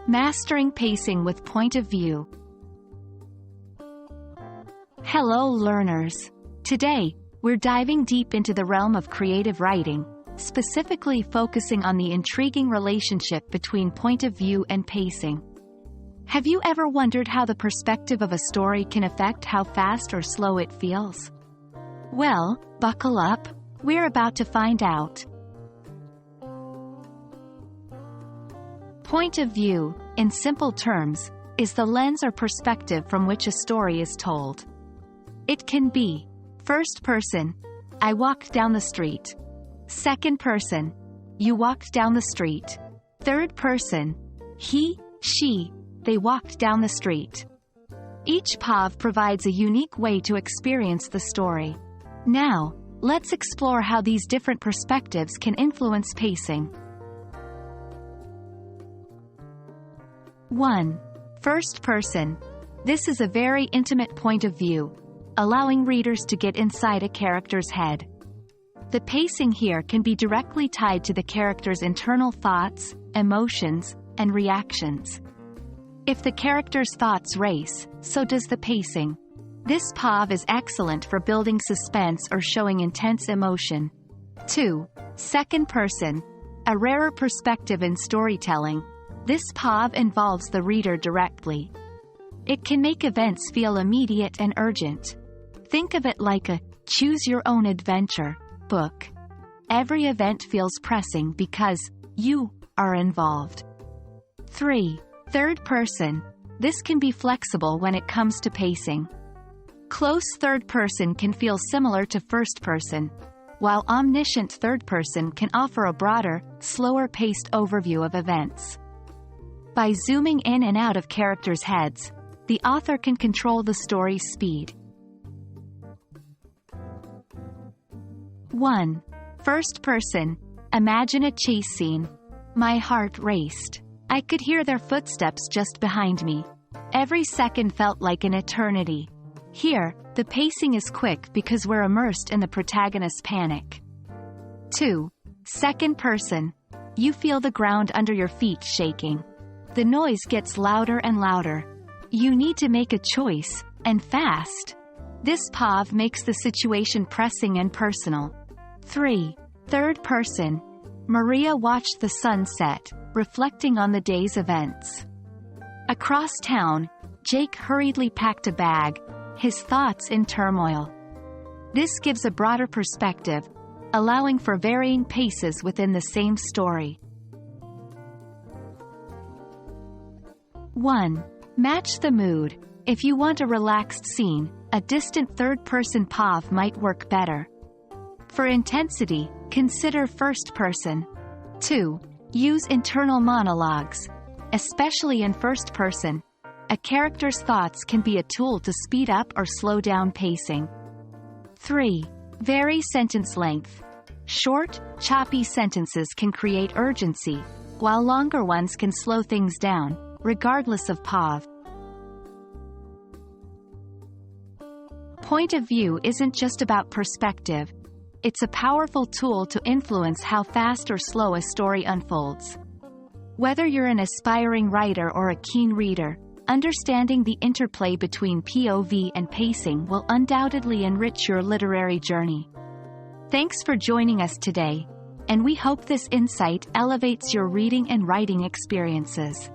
Mastering pacing with point of view. Hello learners! Today, we're diving deep into the realm of creative writing, specifically focusing on the intriguing relationship between point of view and pacing. Have you ever wondered how the perspective of a story can affect how fast or slow it feels? Well, buckle up, we're about to find out. Point of view, in simple terms, is the lens or perspective from which a story is told. It can be first person, I walked down the street. Second person, you walked down the street. Third person, he, she, they walked down the street. Each POV provides a unique way to experience the story. Now, let's explore how these different perspectives can influence pacing. 1. First person. This is a very intimate point of view, allowing readers to get inside a character's head. The pacing here can be directly tied to the character's internal thoughts, emotions, and reactions. If the character's thoughts race, so does the pacing. This POV is excellent for building suspense or showing intense emotion. 2. Second person. A rarer perspective in storytelling. This POV involves the reader directly. It can make events feel immediate and urgent. Think of it like a choose-your-own-adventure book. Every event feels pressing because you are involved. 3. Third person. This can be flexible when it comes to pacing. Close third person can feel similar to first person, while omniscient third person can offer a broader, slower-paced overview of events. By zooming in and out of characters' heads, the author can control the story's speed. 1. First person. Imagine a chase scene. My heart raced. I could hear their footsteps just behind me. Every second felt like an eternity. Here, the pacing is quick because we're immersed in the protagonist's panic. 2. Second person. You feel the ground under your feet shaking. The noise gets louder and louder. You need to make a choice, and fast. This POV makes the situation pressing and personal. 3. Third person. Maria watched the sun set, reflecting on the day's events. Across town, Jake hurriedly packed a bag, his thoughts in turmoil. This gives a broader perspective, allowing for varying paces within the same story. 1. Match the mood. If you want a relaxed scene, a distant third-person POV might work better. For intensity, consider first person. 2. Use internal monologues. Especially in first person, a character's thoughts can be a tool to speed up or slow down pacing. 3. Vary sentence length. Short, choppy sentences can create urgency, while longer ones can slow things down, regardless of POV. Point of view isn't just about perspective. It's a powerful tool to influence how fast or slow a story unfolds. Whether you're an aspiring writer or a keen reader, understanding the interplay between POV and pacing will undoubtedly enrich your literary journey. Thanks for joining us today, and we hope this insight elevates your reading and writing experiences.